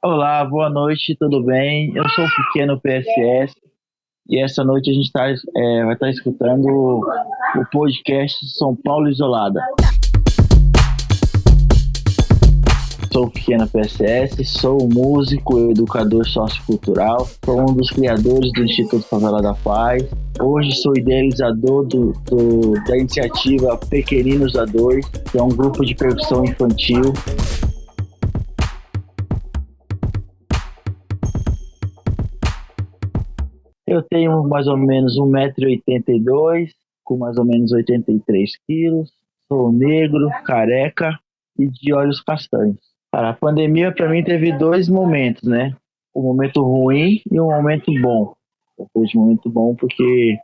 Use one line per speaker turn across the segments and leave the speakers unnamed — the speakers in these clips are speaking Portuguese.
Olá, boa noite, tudo bem? Eu sou o Pequeno PSS e essa noite a gente vai estar escutando o podcast São Paulo Isolada. Sou o Pequeno PSS, sou músico, educador sociocultural, sou um dos criadores do Instituto Favela da Paz. Hoje sou idealizador da iniciativa Pequeninos a Dois, que é um grupo de percussão infantil. Eu tenho mais ou menos 1,82 m, com mais ou menos 83 quilos. Sou negro, careca e de olhos castanhos. Cara, a pandemia para mim teve dois momentos, né? Um momento ruim e um momento bom. Eu tive um momento bom porque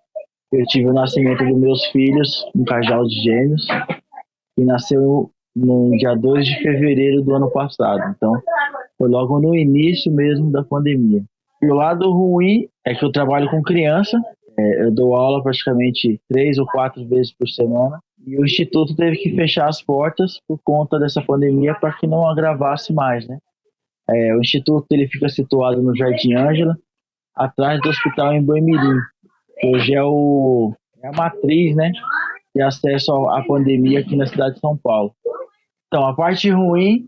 eu tive o nascimento dos meus filhos, um casal de gêmeos, que nasceu no dia 2 de fevereiro do ano passado. Então, foi logo no início mesmo da pandemia. E o lado ruim é que eu trabalho com criança, eu dou aula praticamente 3 ou 4 vezes por semana, e o Instituto teve que fechar as portas por conta dessa pandemia para que não agravasse mais, né? O Instituto ele fica situado no Jardim Ângela, atrás do hospital em Boimirim, que hoje é a matriz, né, de acesso à pandemia aqui na cidade de São Paulo. Então, a parte ruim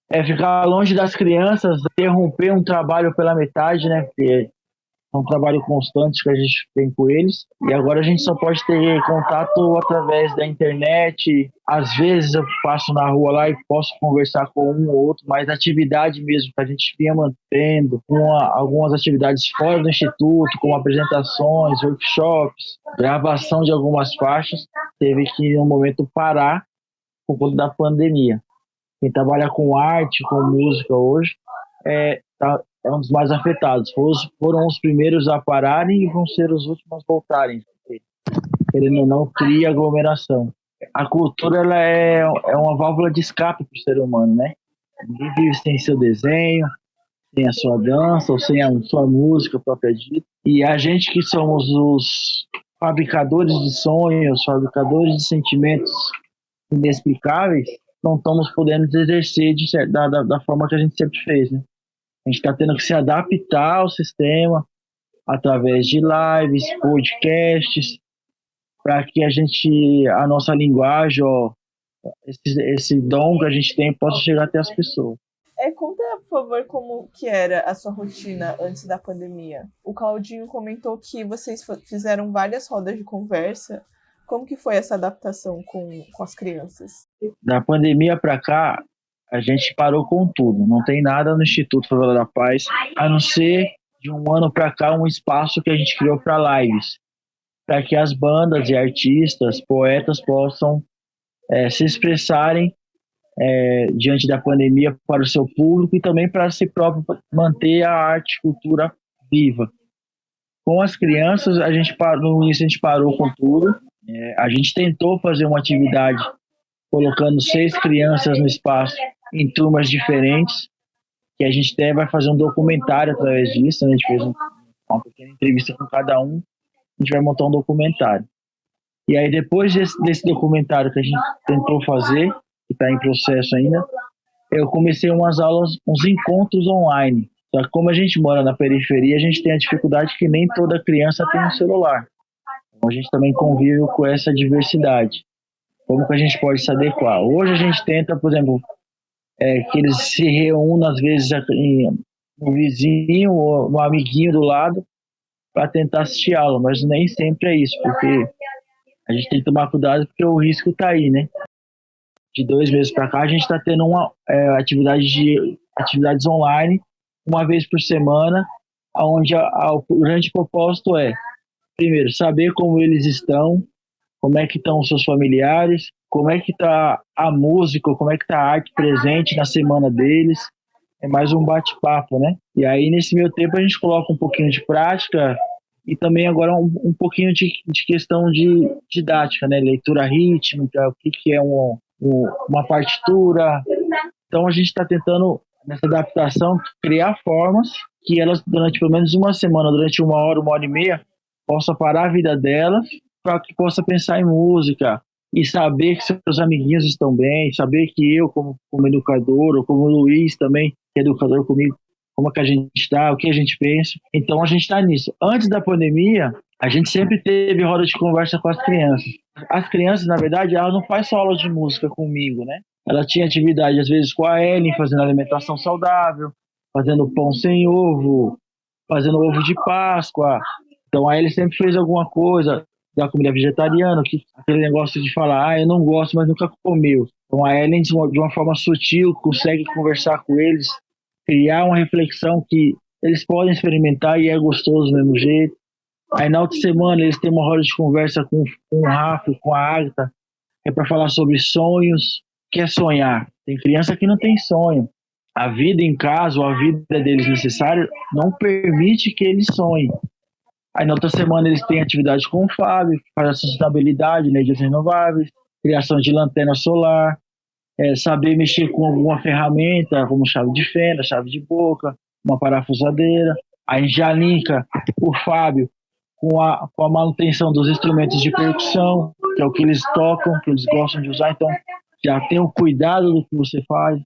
é ficar longe das crianças, interromper um trabalho pela metade, né? Porque é um trabalho constante que a gente tem com eles. E agora a gente só pode ter contato através da internet. Às vezes eu passo na rua lá e posso conversar com um ou outro, mas atividade mesmo que a gente vinha mantendo, algumas atividades fora do instituto, como apresentações, workshops, gravação de algumas faixas, teve que, em um momento, parar por conta da pandemia. Quem trabalha com arte, com música hoje, é um dos mais afetados. Foram os primeiros a pararem e vão ser os últimos a voltarem. Querendo ou não, cria aglomeração. A cultura ela é uma válvula de escape para o ser humano, né? Ninguém vive sem seu desenho, sem a sua dança ou sem a sua música própria dita. E a gente que somos os fabricadores de sonhos, fabricadores de sentimentos inexplicáveis, não estamos podendo exercer da forma que a gente sempre fez, né? A gente está tendo que se adaptar ao sistema através de lives, podcasts, para que a nossa linguagem, ó, esse dom que a gente tem, possa chegar até as pessoas.
Conta, por favor, como que era a sua rotina antes da pandemia. O Claudinho comentou que vocês fizeram várias rodas de conversa. Como que foi essa adaptação com as crianças?
Da pandemia para cá, a gente parou com tudo. Não tem nada no Instituto Favela da Paz, a não ser de um ano para cá um espaço que a gente criou para lives, para que as bandas e artistas, poetas possam se expressarem diante da pandemia para o seu público e também para si próprio manter a arte e cultura viva. Com as crianças, no início a gente parou com tudo. A gente tentou fazer uma atividade colocando 6 crianças no espaço em turmas diferentes, que a gente até vai fazer um documentário através disso, né? A gente fez uma pequena entrevista com cada um, a gente vai montar um documentário. E aí depois desse documentário que a gente tentou fazer, que está em processo ainda, eu comecei umas aulas, uns encontros online. Só que como a gente mora na periferia, a gente tem a dificuldade que nem toda criança tem um celular. Então a gente também convive com essa diversidade. Como que a gente pode se adequar? Hoje a gente tenta, por exemplo, que eles se reúnam às vezes um vizinho ou um amiguinho do lado para tentar assistir aula, mas nem sempre é isso, porque a gente tem que tomar cuidado porque o risco está aí, né? De 2 meses para cá, a gente está tendo atividades online, uma vez por semana, onde o grande propósito é, primeiro, saber como eles estão, como é que estão os seus familiares, como é que está a música, como é que está a arte presente na semana deles. É mais um bate-papo, né? E aí, nesse meio tempo, a gente coloca um pouquinho de prática e também agora um pouquinho de questão de didática, né? Leitura rítmica, o que é uma partitura. Então, a gente está tentando, nessa adaptação, criar formas que elas, durante pelo menos uma semana, durante 1 hora, 1 hora e meia, possa parar a vida delas para que possa pensar em música, e saber que seus amiguinhos estão bem, saber que eu, como educador, ou como o Luiz também, que é educador comigo, como é que a gente está, o que a gente pensa. Então a gente está nisso. Antes da pandemia, a gente sempre teve roda de conversa com as crianças. As crianças, na verdade, elas não fazem só aula de música comigo, né? Ela tinha atividade, às vezes, com a Ellen, fazendo alimentação saudável, fazendo pão sem ovo, fazendo ovo de Páscoa. Então a Ellen sempre fez alguma coisa da comida vegetariana, que, aquele negócio de falar, eu não gosto, mas nunca comeu. Então a Ellen, de uma forma sutil, consegue conversar com eles, criar uma reflexão que eles podem experimentar e é gostoso do mesmo jeito. Aí na outra semana eles têm uma roda de conversa com o Rafa, com a Agatha, que é para falar sobre sonhos, que é sonhar. Tem criança que não tem sonho. A vida em casa, ou a vida deles necessária, não permite que eles sonhem. Aí na outra semana eles têm atividade com o Fábio, que faz a sustentabilidade, energias renováveis, criação de lanterna solar, saber mexer com alguma ferramenta, como chave de fenda, chave de boca, uma parafusadeira. Aí já linka o Fábio com a manutenção dos instrumentos de percussão, que é o que eles tocam, que eles gostam de usar, então já tem o cuidado do que você faz.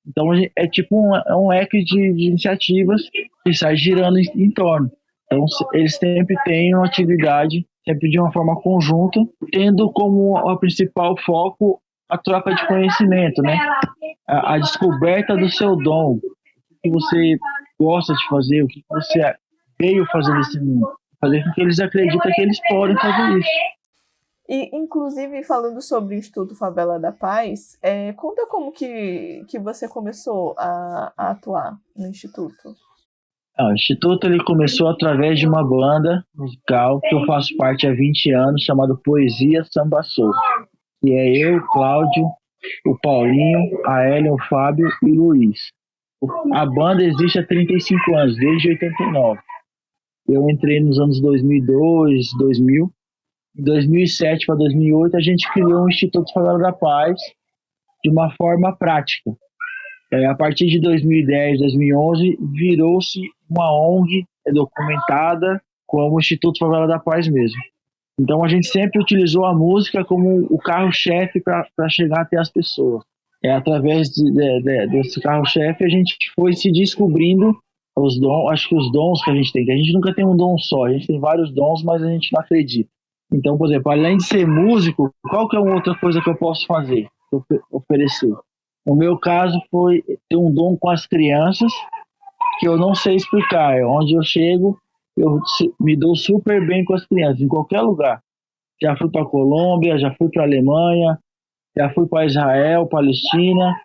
Então é tipo um leque de iniciativas que sai girando em torno. Então eles sempre têm uma atividade, sempre de uma forma conjunta, tendo como o principal foco a troca de conhecimento, né? A descoberta do seu dom, o que você gosta de fazer, o que você veio fazer nesse mundo. Fazer com que eles acreditem que eles podem fazer isso.
E, inclusive, falando sobre o Instituto Favela da Paz, conta como que você começou a atuar no Instituto.
O Instituto ele começou através de uma banda musical que eu faço parte há 20 anos, chamada Poesia Samba Soul. Que é eu, o Cláudio, o Paulinho, a Ellen, o Fábio e o Luiz. A banda existe há 35 anos, desde 89. Eu entrei nos anos 2002, 2000. Em 2007 para 2008, a gente criou o Instituto Favela da Paz de uma forma prática. A partir de 2010, 2011, virou-se uma ONG documentada como Instituto Favela da Paz mesmo. Então a gente sempre utilizou a música como o carro-chefe para chegar até as pessoas. Através desse carro-chefe a gente foi se descobrindo os dons, acho que os dons que a gente tem, que a gente nunca tem um dom só, a gente tem vários dons, mas a gente não acredita. Então, por exemplo, além de ser músico, qual que é uma outra coisa que eu posso fazer, oferecer? O meu caso foi ter um dom com as crianças que eu não sei explicar. Onde eu chego, eu me dou super bem com as crianças, em qualquer lugar. Já fui para a Colômbia, já fui para a Alemanha, já fui para Israel, Palestina,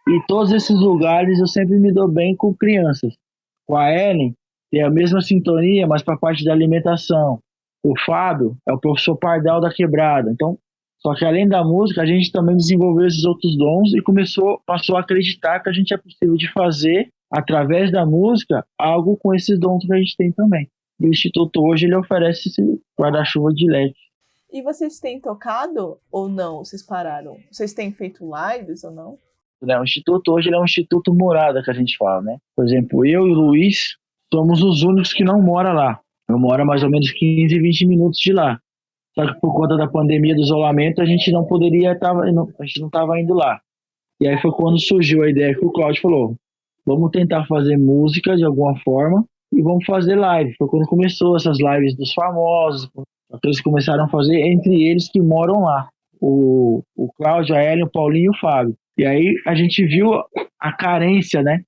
e todos esses lugares eu sempre me dou bem com crianças. Com a Ellen, tem a mesma sintonia, mas para a parte da alimentação. O Fábio é o professor Pardal da Quebrada. Então, só que além da música, a gente também desenvolveu esses outros dons e passou a acreditar que a gente é possível de fazer, através da música, algo com esses dons que a gente tem também. E o Instituto hoje ele oferece esse guarda-chuva de leque.
E vocês têm tocado ou não? Vocês pararam? Vocês têm feito lives ou não?
O Instituto hoje ele é um Instituto morada, que a gente fala, né? Por exemplo, eu e o Luiz somos os únicos que não moram lá. Eu moro a mais ou menos 15, 20 minutos de lá. Só que por conta da pandemia, do isolamento, a gente não poderia a gente não estava indo lá. E aí foi quando surgiu a ideia que o Cláudio falou, vamos tentar fazer música de alguma forma e vamos fazer live. Foi quando começou essas lives dos famosos, que eles começaram a fazer entre eles que moram lá. O Cláudio, a Ellen, o Paulinho e o Fábio. E aí a gente viu a carência, né,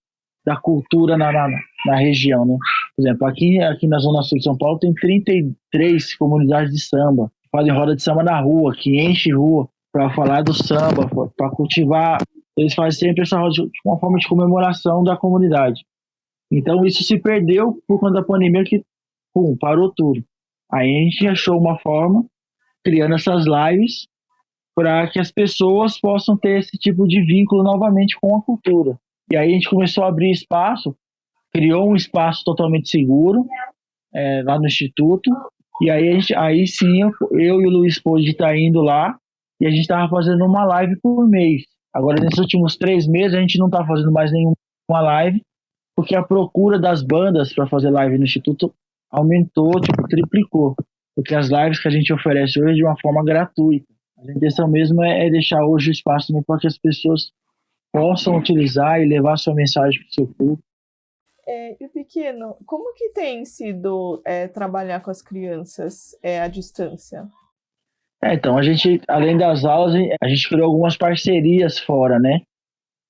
da cultura na região, né? Por exemplo, aqui na Zona Sul de São Paulo tem 33 comunidades de samba, fazem roda de samba na rua, que enche rua para falar do samba, para cultivar. Eles fazem sempre essa roda de uma forma de comemoração da comunidade. Então isso se perdeu por conta da pandemia que, parou tudo. Aí a gente achou uma forma, criando essas lives, para que as pessoas possam ter esse tipo de vínculo novamente com a cultura. E aí a gente começou a abrir espaço, criou um espaço totalmente seguro lá no Instituto, e aí sim eu e o Luiz pôde estar indo lá, e a gente estava fazendo uma live por mês. Agora, nesses últimos 3 meses, a gente não está fazendo mais nenhuma live, porque a procura das bandas para fazer live no Instituto aumentou, triplicou. Porque as lives que a gente oferece hoje é de uma forma gratuita. A intenção mesmo é deixar hoje o espaço para que as pessoas possam utilizar e levar sua mensagem para o seu público.
E pequeno, como que tem sido trabalhar com as crianças à distância?
Então, a gente, além das aulas, a gente criou algumas parcerias fora, né?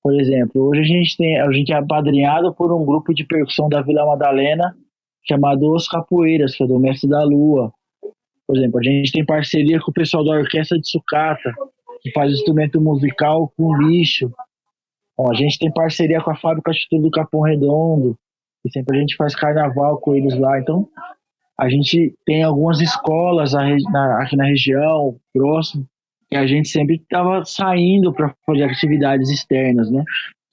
Por exemplo, hoje a gente é apadrinhado por um grupo de percussão da Vila Madalena chamado Os Capoeiras, que é do Mestre da Lua. Por exemplo, a gente tem parceria com o pessoal da Orquestra de Sucata, que faz instrumento musical com lixo. Ó, a gente tem parceria com a Fábrica Atitude do Capão Redondo, e sempre a gente faz carnaval com eles lá. Então, a gente tem algumas escolas aqui na região, próximo, que a gente sempre estava saindo para fazer atividades externas, né?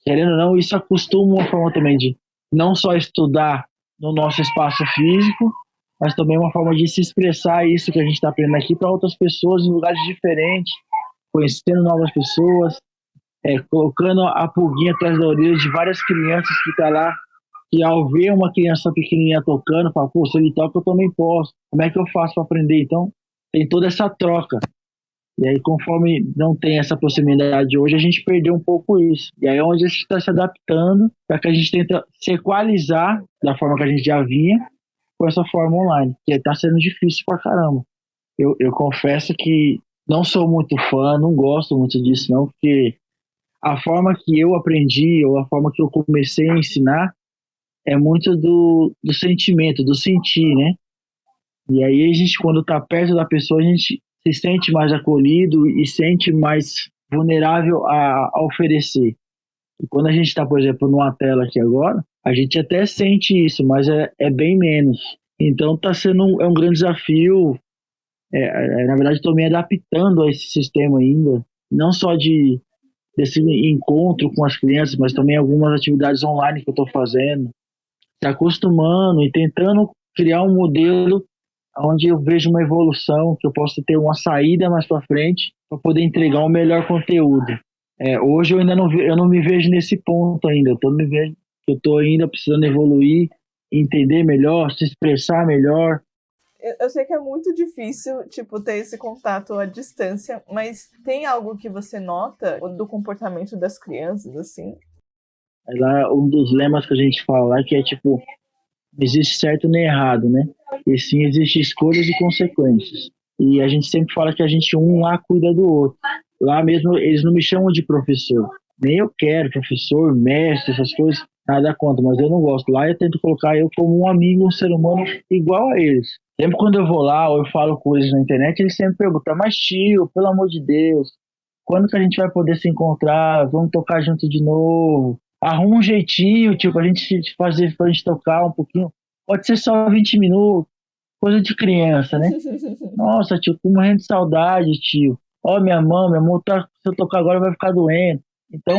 Querendo ou não, isso acostuma uma forma também de não só estudar no nosso espaço físico, mas também uma forma de se expressar isso que a gente está aprendendo aqui para outras pessoas em lugares diferentes, conhecendo novas pessoas, colocando a pulguinha atrás da orelha de várias crianças que estão lá, que ao ver uma criança pequenininha tocando, fala, pô, se ele toca, eu também posso. Como é que eu faço para aprender? Então, tem toda essa troca. E aí, conforme não tem essa proximidade hoje, a gente perdeu um pouco isso. E aí é onde a gente está se adaptando para que a gente tenta se equalizar da forma que a gente já vinha com essa forma online, que está sendo difícil pra caramba. Eu confesso que não sou muito fã, não gosto muito disso não, porque a forma que eu aprendi ou a forma que eu comecei a ensinar é muito do sentimento, do sentir, né? E aí a gente, quando está perto da pessoa, a gente se sente mais acolhido e sente mais vulnerável a oferecer. E quando a gente está, por exemplo, numa tela aqui agora, a gente até sente isso, mas é bem menos. Então está sendo um grande desafio. Na verdade, estou me adaptando a esse sistema ainda, não só desse encontro com as crianças, mas também algumas atividades online que eu estou fazendo, se acostumando e tentando criar um modelo onde eu vejo uma evolução, que eu possa ter uma saída mais para frente para poder entregar um melhor conteúdo. Hoje eu ainda eu não me vejo nesse ponto ainda, eu estou ainda precisando evoluir, entender melhor, se expressar melhor.
Eu sei que é muito difícil, tipo, ter esse contato à distância, mas tem algo que você nota do comportamento das crianças, assim?
Lá, um dos lemas que a gente fala lá que é tipo, não existe certo nem errado, né? E sim, existe escolhas e consequências. E a gente sempre fala que a gente um lá cuida do outro. Lá mesmo eles não me chamam de professor. Nem eu quero professor, mestre, essas coisas, nada contra, mas eu não gosto. Lá eu tento colocar eu como um amigo, um ser humano igual a eles. Sempre quando eu vou lá ou eu falo com eles na internet, eles sempre perguntam, mas tio, pelo amor de Deus, quando que a gente vai poder se encontrar? Vamos tocar junto de novo? Arruma um jeitinho, tio, pra gente fazer, pra gente tocar um pouquinho. Pode ser só 20 minutos, coisa de criança, né? Nossa, tio, tô morrendo de saudade, tio. Ó, minha mão tá, se eu tocar agora vai ficar doendo. Então,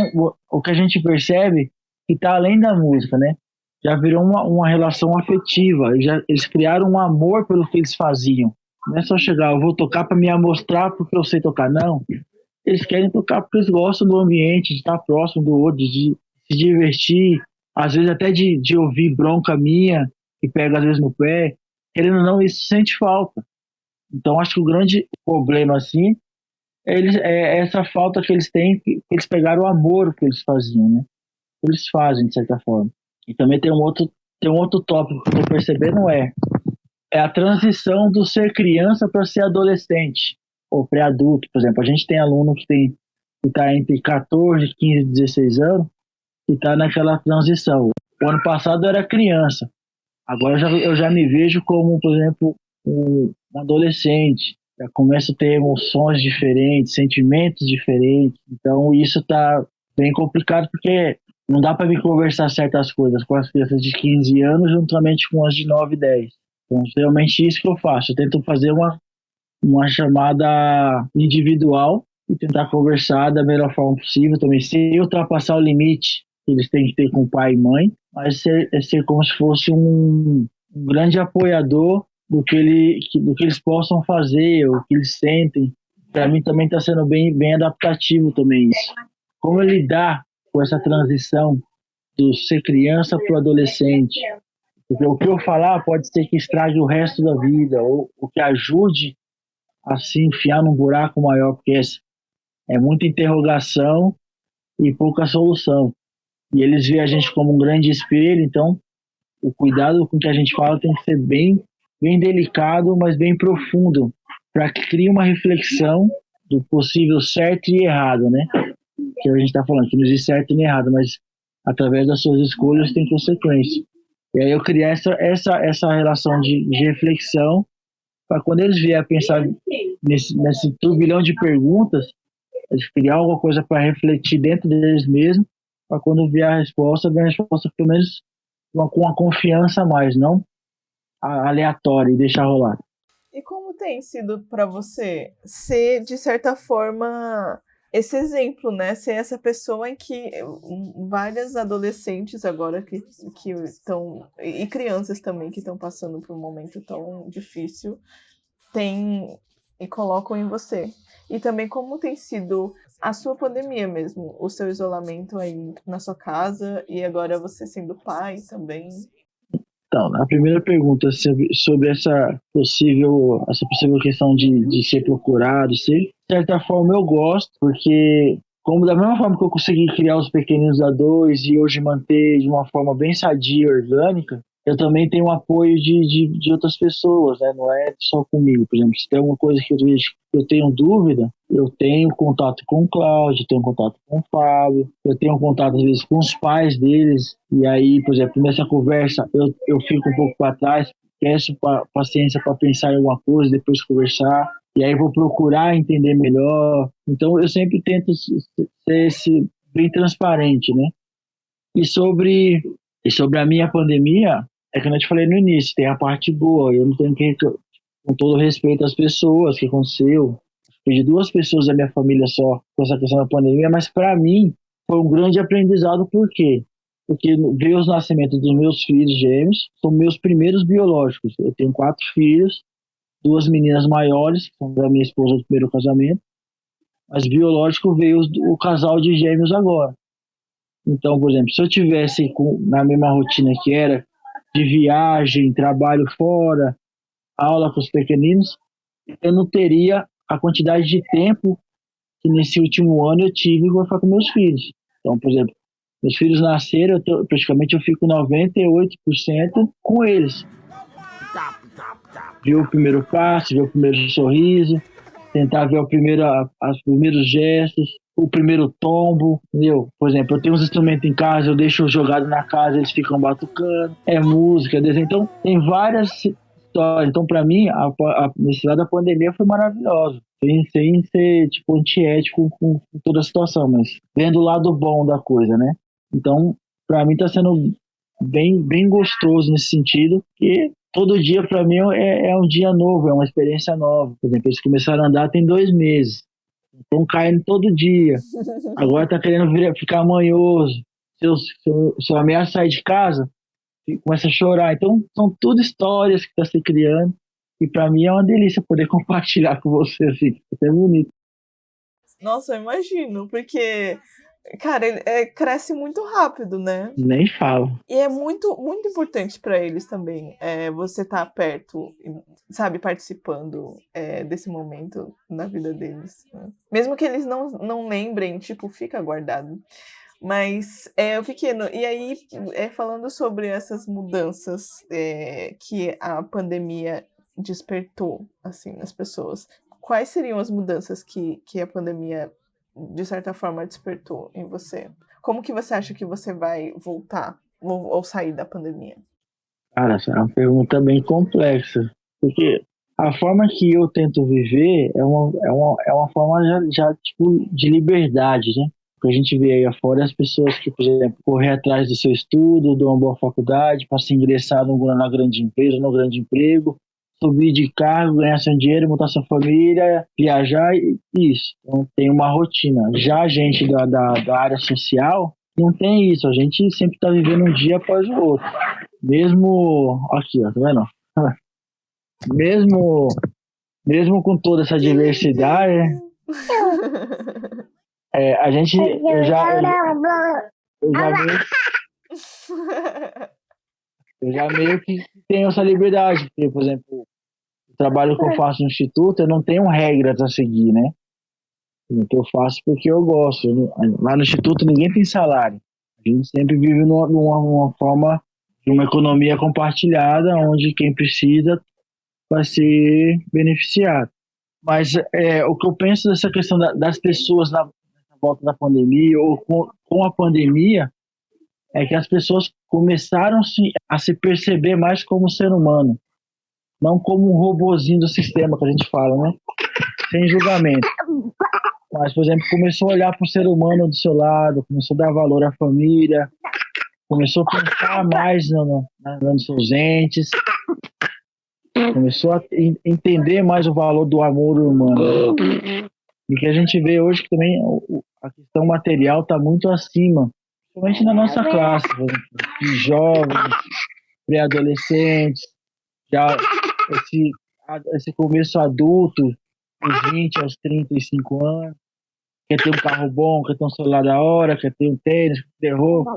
o que a gente percebe é que tá além da música, né? Já virou uma relação afetiva. Eles criaram um amor pelo que eles faziam. Não é só chegar, eu vou tocar para me amostrar porque eu sei tocar, não. Eles querem tocar porque eles gostam do ambiente, de estar próximo do outro, de se divertir, às vezes até de ouvir bronca minha, que pega às vezes no pé. Querendo ou não, isso sente falta. Então, acho que o grande problema, assim, é essa falta que eles têm, que eles pegaram o amor que eles faziam, né? Eles fazem, de certa forma. E também tem um outro tópico que eu estou percebendo, é a transição do ser criança para ser adolescente ou pré-adulto. Por exemplo, a gente tem aluno que está entre 14, 15 e 16 anos e está naquela transição. O ano passado eu era criança, agora eu já me vejo como, por exemplo, um adolescente. Já começo a ter emoções diferentes, sentimentos diferentes. Então isso está bem complicado porque não dá para me conversar certas coisas com as crianças de 15 anos juntamente com as de 9 e 10. Então, realmente isso que eu faço. Eu tento fazer uma chamada individual e tentar conversar da melhor forma possível também, sem ultrapassar o limite que eles têm que ter com pai e mãe, mas ser como se fosse um grande apoiador do que eles possam fazer, o que eles sentem. Para mim também está sendo bem adaptativo também isso. Como lidar com essa transição do ser criança para o adolescente? Porque o que eu falar pode ser que estrague o resto da vida, ou o que ajude a se enfiar num buraco maior, porque é muita interrogação e pouca solução. E eles veem a gente como um grande espelho, então o cuidado com que a gente fala tem que ser bem, bem delicado, mas bem profundo, para que crie uma reflexão do possível certo e errado, né? Que a gente está falando, que não existe certo nem errado, mas através das suas escolhas tem consequência. E aí eu criar essa relação de reflexão para quando eles vierem a pensar nesse turbilhão de perguntas, eles criar alguma coisa para refletir dentro deles mesmos, para quando vier a resposta pelo menos com uma confiança a mais, não aleatória e deixar rolar.
E como tem sido para você ser, de certa forma, esse exemplo, né? Ser essa pessoa em que várias adolescentes agora que estão, e crianças também que estão passando por um momento tão difícil, tem e colocam em você. E também como tem sido a sua pandemia mesmo, o seu isolamento aí na sua casa e agora você sendo pai também.
Então, a primeira pergunta sobre essa possível questão de ser procurado, de certa forma eu gosto, porque como da mesma forma que eu consegui criar os pequeninos A2 e hoje manter de uma forma bem sadia e orgânica, eu também tenho o apoio de outras pessoas, né? Não é só comigo. Por exemplo, se tem alguma coisa que eu vejo que eu tenho dúvida, eu tenho contato com o Cláudio, tenho contato com o Fábio, eu tenho contato às vezes com os pais deles, e aí, por exemplo, nessa conversa eu fico um pouco para trás, peço paciência para pensar em alguma coisa, depois conversar, e aí vou procurar entender melhor. Então eu sempre tento ser bem transparente, né? E sobre a minha pandemia, é que eu te falei no início, tem a parte boa, eu não tenho que, com todo respeito às pessoas, que aconteceu, perdi 2 pessoas da minha família só com essa questão da pandemia, mas para mim foi um grande aprendizado, por quê? Porque ver os nascimentos dos meus filhos gêmeos, são meus primeiros biológicos, eu tenho 4 filhos, 2 meninas maiores, que são da minha esposa do primeiro casamento, mas biológico veio o casal de gêmeos agora. Então, por exemplo, se eu tivesse na mesma rotina que era, de viagem, trabalho fora, aula com os pequeninos, eu não teria a quantidade de tempo que nesse último ano eu tive para ficar com meus filhos. Então, por exemplo, meus filhos nasceram, praticamente eu fico 98% com eles. Ver o primeiro passo, ver o primeiro sorriso, tentar ver os primeiros gestos, o primeiro tombo, entendeu? Por exemplo, eu tenho uns instrumentos em casa, eu deixo jogado na casa, eles ficam batucando, é música, desenho. Então, tem várias histórias. Então, para mim, a necessidade da pandemia foi maravilhosa. Sem ser, tipo, antiético com toda a situação, mas vendo o lado bom da coisa, né? Então, para mim tá sendo bem, bem gostoso nesse sentido, que todo dia para mim é um dia novo, é uma experiência nova. Por exemplo, eles começaram a andar tem 2 meses, estão caindo todo dia, agora tá querendo ficar manhoso. Se eu ameaço sair de casa, começa a chorar. Então, são tudo histórias que tá se criando, e para mim é uma delícia poder compartilhar com você, assim, é bonito.
Nossa, eu imagino, porque, cara, ele cresce muito rápido, né?
Nem falo.
E é muito, muito importante para eles também você estar perto, sabe, participando desse momento na vida deles. Né? Mesmo que eles não lembrem, tipo, fica guardado. Mas o pequeno, e aí, falando sobre essas mudanças que a pandemia despertou, assim, nas pessoas, quais seriam as mudanças que a pandemia, de certa forma, despertou em você? Como que você acha que você vai voltar ou sair da pandemia?
Cara, essa é uma pergunta bem complexa, porque a forma que eu tento viver é uma forma já tipo, de liberdade, né? Que a gente vê aí afora as pessoas que, por exemplo, correr atrás do seu estudo, de uma boa faculdade, para se ingressar na grande empresa, no grande emprego, subir de cargo, ganhar seu dinheiro, montar sua família, viajar, isso. Então, tem uma rotina. Já a gente da área social não tem isso, a gente sempre está vivendo um dia após o outro. Mesmo, aqui, ó, tá vendo? Mesmo, mesmo com toda essa diversidade, a gente, eu já meio, eu já meio que tenho essa liberdade, porque, por exemplo, trabalho que eu faço no Instituto, eu não tenho regras a seguir, né? O que eu faço porque eu gosto. Lá no Instituto ninguém tem salário. A gente sempre vive numa forma de uma economia compartilhada, onde quem precisa vai ser beneficiado. Mas o que eu penso dessa questão das pessoas na volta da pandemia, ou com a pandemia, é que as pessoas começaram a se perceber mais como ser humano, não como um robozinho do sistema que a gente fala, né? Sem julgamento. Mas, por exemplo, começou a olhar para o ser humano do seu lado, começou a dar valor à família, começou a pensar mais nos seus entes, começou a entender mais o valor do amor humano. E que a gente vê hoje que também a questão material está muito acima, principalmente na nossa classe, por exemplo, de jovens, pré-adolescentes, já esse começo adulto, dos 20 aos 35 anos, quer ter um carro bom, quer ter um celular da hora, quer ter um tênis, quer ter roupa.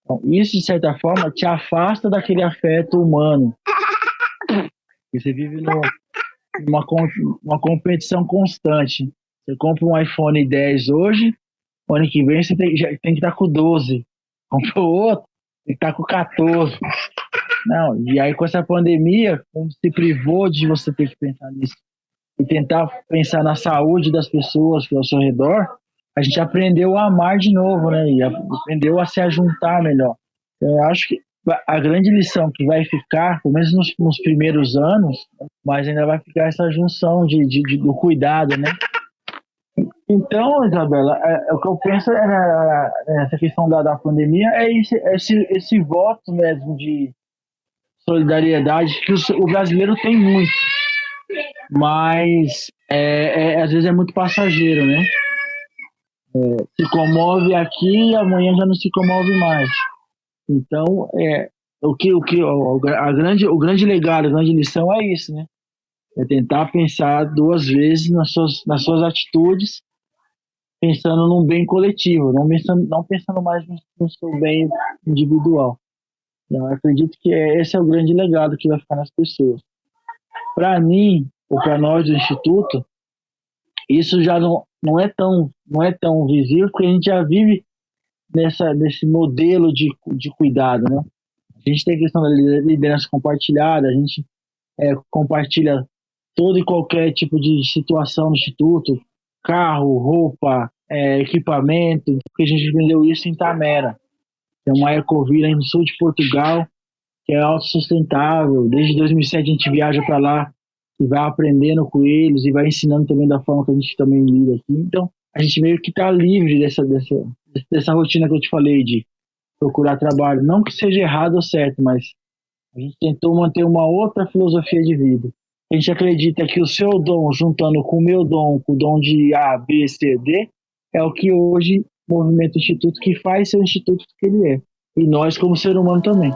Então, isso, de certa forma, te afasta daquele afeto humano. E você vive numa competição constante. Você compra um iPhone 10 hoje, o ano que vem você já tem que estar com 12. Comprou outro, tem que estar com 14. Não, e aí com essa pandemia, como se privou de você ter que pensar nisso e tentar pensar na saúde das pessoas que ao seu redor, a gente aprendeu a amar de novo, né? E aprendeu a se ajuntar melhor. Eu acho que a grande lição que vai ficar, pelo menos nos primeiros anos, mas ainda vai ficar essa junção do cuidado, né? Então, Isabela, o que eu penso nessa questão da pandemia é esse voto mesmo de solidariedade que o brasileiro tem muito, mas às vezes é muito passageiro, né? Se comove aqui e amanhã já não se comove mais. Então, o grande legado, a grande lição é isso, né? É tentar pensar duas vezes nas suas atitudes, pensando num bem coletivo, não pensando mais no seu bem individual. Eu acredito que esse é o grande legado que vai ficar nas pessoas. Para mim, ou para nós do Instituto, isso já não é tão visível, porque a gente já vive nesse modelo de cuidado, né? A gente tem a questão da liderança compartilhada, a gente compartilha todo e qualquer tipo de situação no Instituto, carro, roupa, equipamento, porque a gente vendeu isso em Tamera. Tem uma ecovila no sul de Portugal, que é autossustentável. Desde 2007 a gente viaja para lá e vai aprendendo com eles e vai ensinando também da forma que a gente também lida aqui. Então, a gente meio que está livre dessa rotina que eu te falei de procurar trabalho. Não que seja errado ou certo, mas a gente tentou manter uma outra filosofia de vida. A gente acredita que o seu dom, juntando com o meu dom, com o dom de A, B, C, D, é o que hoje movimenta o Instituto, que faz ser o Instituto que ele é. E nós como ser humano também.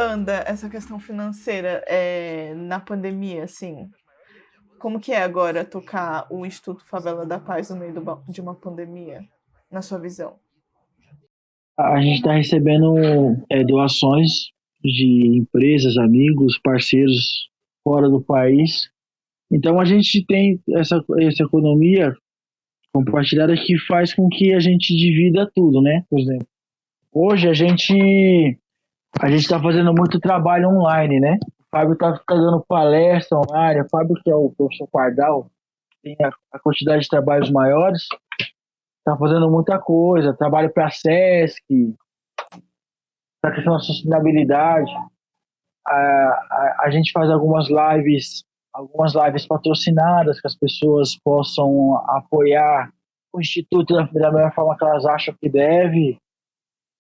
Anda essa questão financeira na pandemia, assim? Como que é agora tocar o Instituto Favela da Paz no meio de uma pandemia, na sua visão?
A gente está recebendo doações de empresas, amigos, parceiros fora do país. Então a gente tem essa economia compartilhada que faz com que a gente divida tudo, né? Por exemplo, hoje a gente está fazendo muito trabalho online, né? O Fábio está dando palestra online. O Fábio, que é o professor Pardal, tem a quantidade de trabalhos maiores, está fazendo muita coisa. Trabalho para a SESC, para a questão da sustentabilidade. A gente faz algumas lives patrocinadas, que as pessoas possam apoiar o Instituto da melhor forma que elas acham que deve.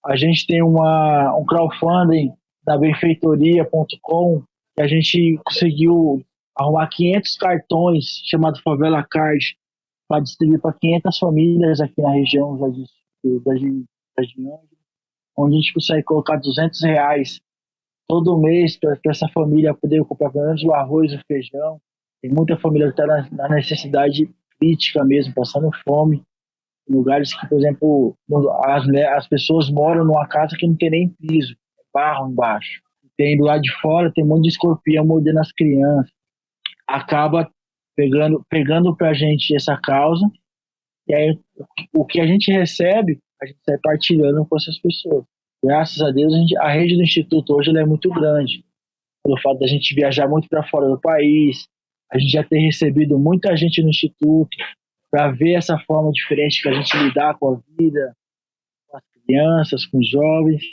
A gente tem um crowdfunding da benfeitoria.com, que a gente conseguiu arrumar 500 cartões, chamado Favela Card, para distribuir para 500 famílias aqui na região da Ginhão, onde a gente consegue colocar R$ 200 todo mês para essa família poder comprar pelo menos o arroz e o feijão. Tem muita família que está na necessidade crítica mesmo, passando fome. Em lugares que, por exemplo, as pessoas moram numa casa que não tem nem piso, é barro embaixo. Tem do lado de fora, tem um monte de escorpião mordendo as crianças. Acaba pegando para a gente essa causa, e aí o que a gente recebe, a gente sai partilhando com essas pessoas. Graças a Deus, a rede do Instituto hoje ela é muito grande. Pelo fato da gente viajar muito para fora do país, a gente já tem recebido muita gente no Instituto para ver essa forma diferente que a gente lidar com a vida, com as crianças, com os jovens.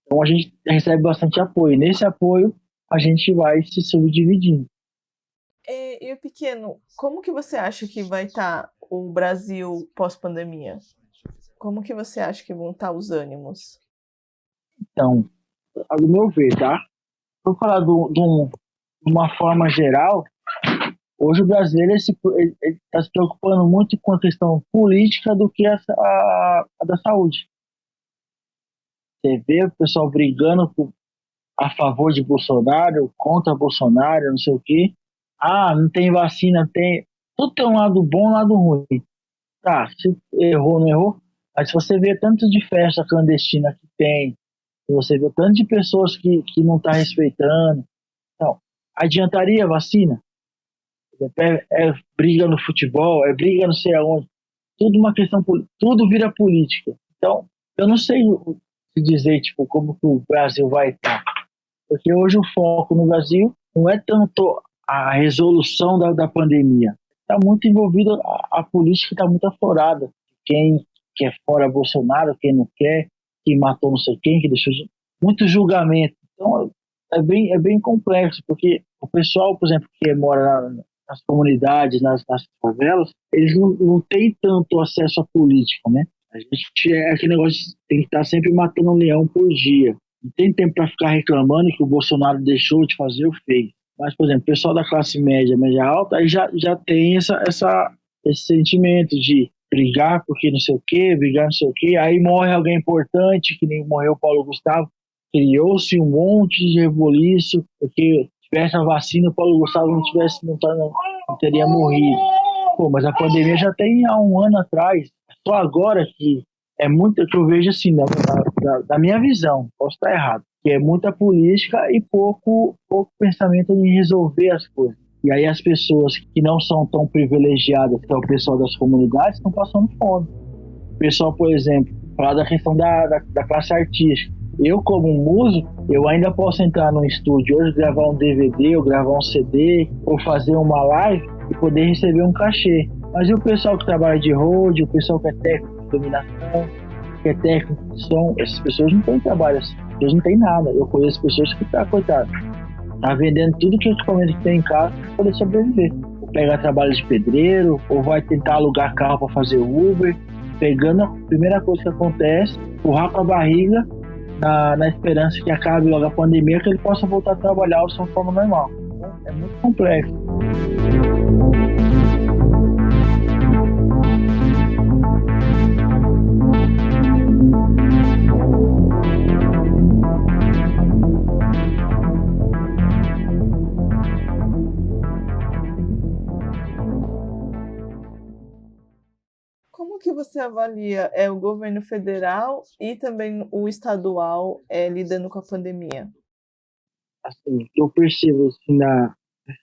Então a gente recebe bastante apoio. Nesse apoio, a gente vai se subdividindo.
E o Pequeno, como que você acha que vai estar o Brasil pós-pandemia? Como que você acha que vão estar os ânimos?
Então, do meu ver, tá? Vou falar de uma forma geral. Hoje o brasileiro está se preocupando muito com a questão política do que a da saúde. Você vê o pessoal brigando a favor de Bolsonaro, contra Bolsonaro, não sei o quê. Ah, não tem vacina, tem. Tudo tem um lado bom e um lado ruim. Tá, se errou, não errou. Mas se você vê tanto de festa clandestina que tem, se você vê tanto de pessoas que não estão respeitando, então, adiantaria a vacina? É briga no futebol, é briga não sei aonde. Tudo uma questão, tudo vira política. Então, eu não sei se dizer, tipo, como que o Brasil vai estar. Porque hoje o foco no Brasil não é tanto a resolução da pandemia. Está muito envolvida, a política está muito aflorada. Quem quer fora Bolsonaro, quem não quer, quem matou não sei quem, que deixou muito julgamento. Então, é bem complexo, porque o pessoal, por exemplo, que mora nas comunidades, nas favelas, eles não têm tanto acesso à política, né? A gente é aquele negócio de tem que estar sempre matando um leão por dia. Não tem tempo para ficar reclamando que o Bolsonaro deixou de fazer ou fez. Mas, por exemplo, o pessoal da classe média, média alta, aí já tem esse sentimento de brigar porque não sei o quê, brigar não sei o quê. Aí morre alguém importante, que nem morreu o Paulo Gustavo. Criou-se um monte de rebuliço, porque tivesse a vacina, o Paulo Gustavo não teria morrido. Pô, mas a pandemia já tem há um ano atrás. Só agora que é muito que eu vejo assim, da minha visão, posso estar errado, que é muita política e pouco pensamento em resolver as coisas. E aí as pessoas que não são tão privilegiadas, que é o pessoal das comunidades, estão passando fome. O pessoal, por exemplo, falar da questão da classe artística. Eu, como um músico, eu ainda posso entrar no estúdio hoje, gravar um DVD, ou gravar um CD, ou fazer uma live e poder receber um cachê. Mas e o pessoal que trabalha de road, o pessoal que é técnico de iluminação, que é técnico de som, essas pessoas não têm trabalho assim, eles não têm nada. Eu conheço pessoas que coitado, tá vendendo tudo que equipamento que tem em casa para poder sobreviver. Ou pegar trabalho de pedreiro, ou vai tentar alugar carro para fazer Uber, pegando a primeira coisa que acontece, empurrar com a barriga, na esperança que acabe logo a pandemia, que ele possa voltar a trabalhar de sua forma normal. Então, é muito complexo.
Como que você avalia o governo federal e também o estadual lidando com a pandemia?
Assim, eu percebo assim, na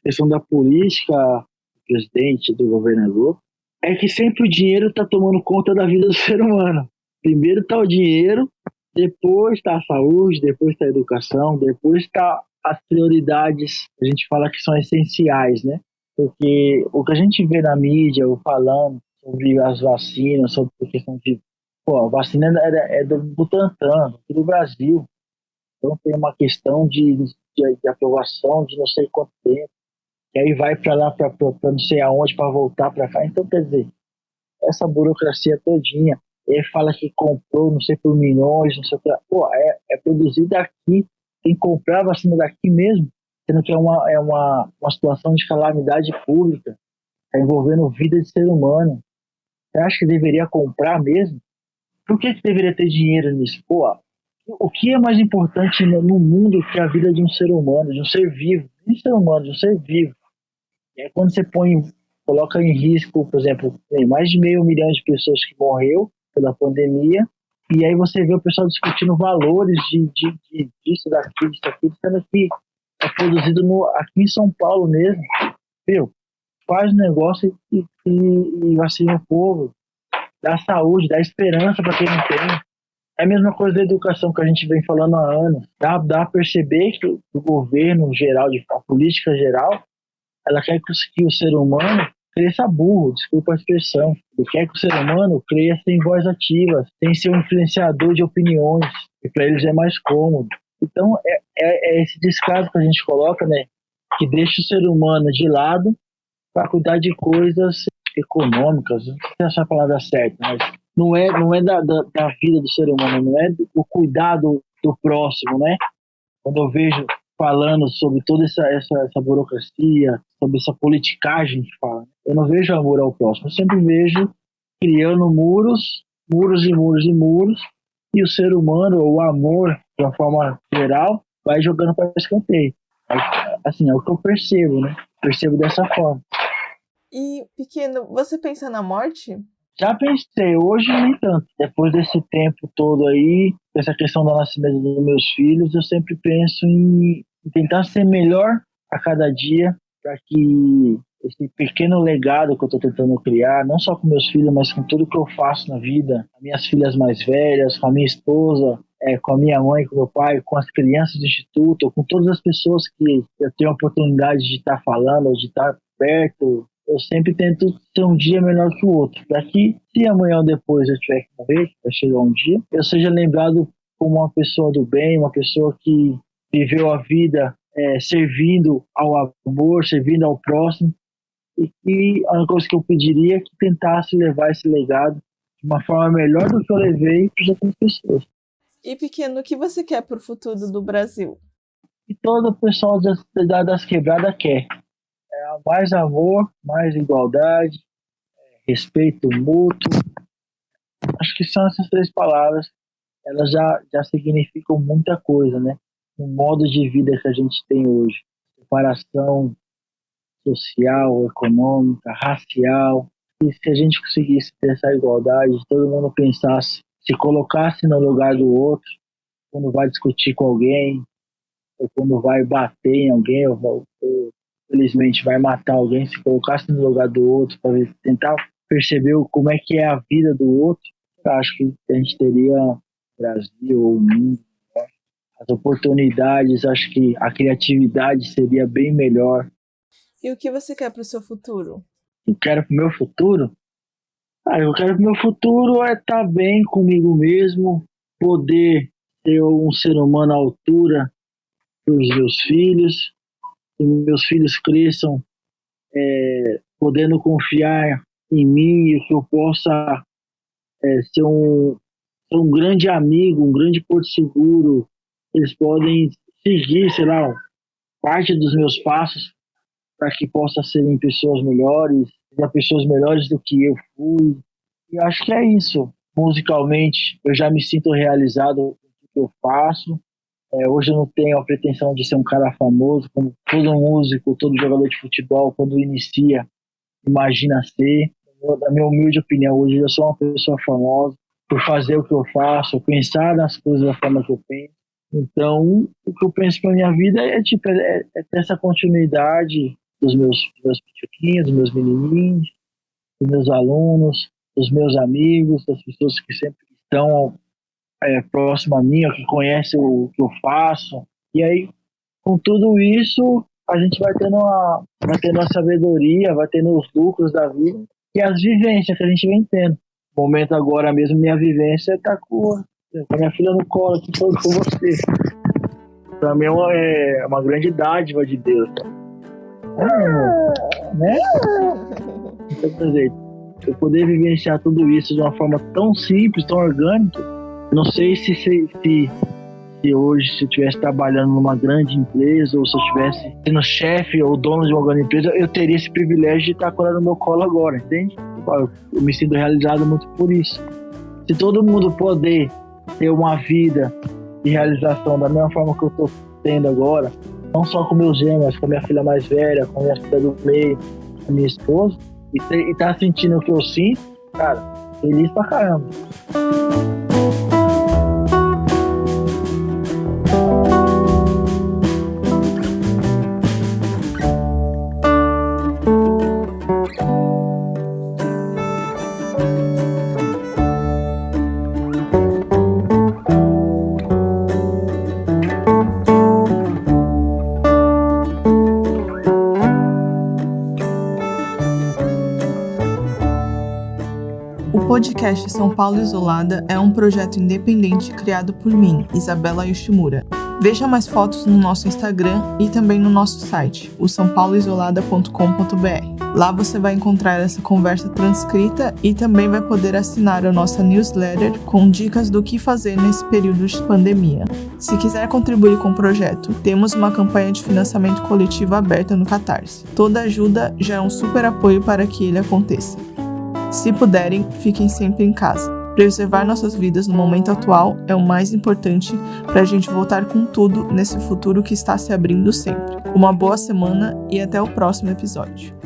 questão da política, do presidente, do governador, é que sempre o dinheiro está tomando conta da vida do ser humano. Primeiro está o dinheiro, depois está a saúde, depois está a educação, depois está as prioridades, a gente fala que são essenciais, né? Porque o que a gente vê na mídia, ou falando sobre as vacinas, sobre a questão de, pô, a vacina é do Butantan, aqui do Brasil. Então tem uma questão de aprovação de não sei quanto tempo, e aí vai para lá, para não sei aonde, para voltar para cá. Então, quer dizer, essa burocracia todinha, ele fala que comprou, não sei por milhões, não sei o que. Pô, é produzida aqui, tem que comprar a vacina daqui mesmo. sendo que é uma situação de calamidade pública, está envolvendo vida de ser humano. Você acha que deveria comprar mesmo? Por que deveria ter dinheiro nisso? Pô, o que é mais importante no mundo que a vida de um ser humano, de um ser vivo? De um ser humano, de um ser vivo. E aí quando você coloca em risco, por exemplo, tem mais de 500 mil de pessoas que morreu pela pandemia, e aí você vê o pessoal discutindo valores disso, daquilo, sendo que é produzido aqui em São Paulo mesmo. Viu? Faz um negócio e vacina o povo, dá saúde, dá esperança para quem não tem. É a mesma coisa da educação que a gente vem falando há anos. Dá a perceber que o governo geral, a política geral, ela quer que o ser humano cresça burro, desculpa a expressão. Ele quer que o ser humano cresça sem voz ativa, sem ser um influenciador de opiniões, que para eles é mais cômodo. Então, é esse descaso que a gente coloca, né, que deixa o ser humano de lado para cuidar de coisas econômicas, não sei se essa é a palavra certa, mas não é da vida do ser humano, não é do cuidado do próximo, né? Quando eu vejo falando sobre toda essa burocracia, sobre essa politicagem que fala, eu não vejo amor ao próximo, eu sempre vejo criando muros e muros e muros, e o ser humano, o amor, de uma forma geral, vai jogando para escanteio. Assim, é o que eu percebo, né? Percebo dessa forma.
E, Pequeno, você pensa na morte?
Já pensei, hoje nem tanto. Depois desse tempo todo aí, essa questão do nascimento dos meus filhos, eu sempre penso em tentar ser melhor a cada dia, para que esse pequeno legado que eu estou tentando criar, não só com meus filhos, mas com tudo que eu faço na vida, com minhas filhas mais velhas, com a minha esposa, com a minha mãe, com o meu pai, com as crianças do instituto, com todas as pessoas que eu tenho a oportunidade de estar falando, de estar perto. Eu sempre tento ser um dia melhor que o outro, para que, se amanhã ou depois eu tiver que morrer, vai chegar um dia, eu seja lembrado como uma pessoa do bem, uma pessoa que viveu a vida servindo ao amor, servindo ao próximo, e a única coisa que eu pediria é que tentasse levar esse legado de uma forma melhor do que eu levei para as outras pessoas.
E, Pequeno, o que você quer para o futuro do Brasil?
E todo o pessoal das quebradas quer. Mais amor, mais igualdade, respeito mútuo. Acho que são essas 3 palavras. Elas já significam muita coisa, né? O modo de vida que a gente tem hoje. Separação social, econômica, racial. E se a gente conseguisse ter essa igualdade, todo mundo pensasse, se colocasse no lugar do outro, quando vai discutir com alguém, ou quando vai bater em alguém, ou felizmente vai matar alguém, se colocasse no lugar do outro para tentar perceber como é que é a vida do outro, eu acho que a gente teria o Brasil ou o mundo, né? As oportunidades, acho que a criatividade seria bem melhor.
E o que você quer para o seu futuro?
Eu quero para o meu futuro? Eu quero para o meu futuro estar bem comigo mesmo, poder ser um ser humano à altura dos meus filhos, que meus filhos cresçam podendo confiar em mim e que eu possa ser um grande amigo, um grande porto seguro. Eles podem seguir, sei lá, parte dos meus passos para que possam serem pessoas melhores, pessoas melhores do que eu fui. E acho que é isso. Musicalmente, eu já me sinto realizado com o que eu faço. Hoje eu não tenho a pretensão de ser um cara famoso, como todo músico, todo jogador de futebol, quando inicia, imagina ser. Na minha humilde opinião, hoje eu sou uma pessoa famosa por fazer o que eu faço, pensar nas coisas da forma que eu penso. Então, o que eu penso para minha vida é ter essa continuidade dos meus pituquinhos, dos meus menininhos, dos meus alunos, dos meus amigos, das pessoas que sempre estão próximo a mim, que conhecem o que eu faço. E aí, com tudo isso, a gente vai tendo a sabedoria, vai tendo os lucros da vida e as vivências que a gente vem tendo. No momento agora mesmo, minha vivência está com a minha filha no colo, aqui com você. Para mim é uma grande dádiva de Deus. Né? Então, quer dizer, eu poder vivenciar tudo isso de uma forma tão simples, tão orgânica, não sei se se hoje se eu estivesse trabalhando numa grande empresa ou se eu estivesse sendo chefe ou dono de uma grande empresa, eu teria esse privilégio de estar colando no meu colo agora, entende? Eu me sinto realizado muito por isso. Se todo mundo poder ter uma vida de realização da mesma forma que eu estou tendo agora, não só com meus gêmeos, mas com a minha filha mais velha, com a minha filha do meio, com a minha esposa, e tá sentindo o que eu sinto, cara, feliz pra caramba.
O podcast São Paulo Isolada é um projeto independente criado por mim, Isabela Yoshimura. Veja mais fotos no nosso Instagram e também no nosso site, o saopauloisolada.com.br. Lá você vai encontrar essa conversa transcrita e também vai poder assinar a nossa newsletter com dicas do que fazer nesse período de pandemia. Se quiser contribuir com o projeto, temos uma campanha de financiamento coletivo aberta no Catarse. Toda ajuda já é um super apoio para que ele aconteça. Se puderem, fiquem sempre em casa. Preservar nossas vidas no momento atual é o mais importante para a gente voltar com tudo nesse futuro que está se abrindo sempre. Uma boa semana e até o próximo episódio.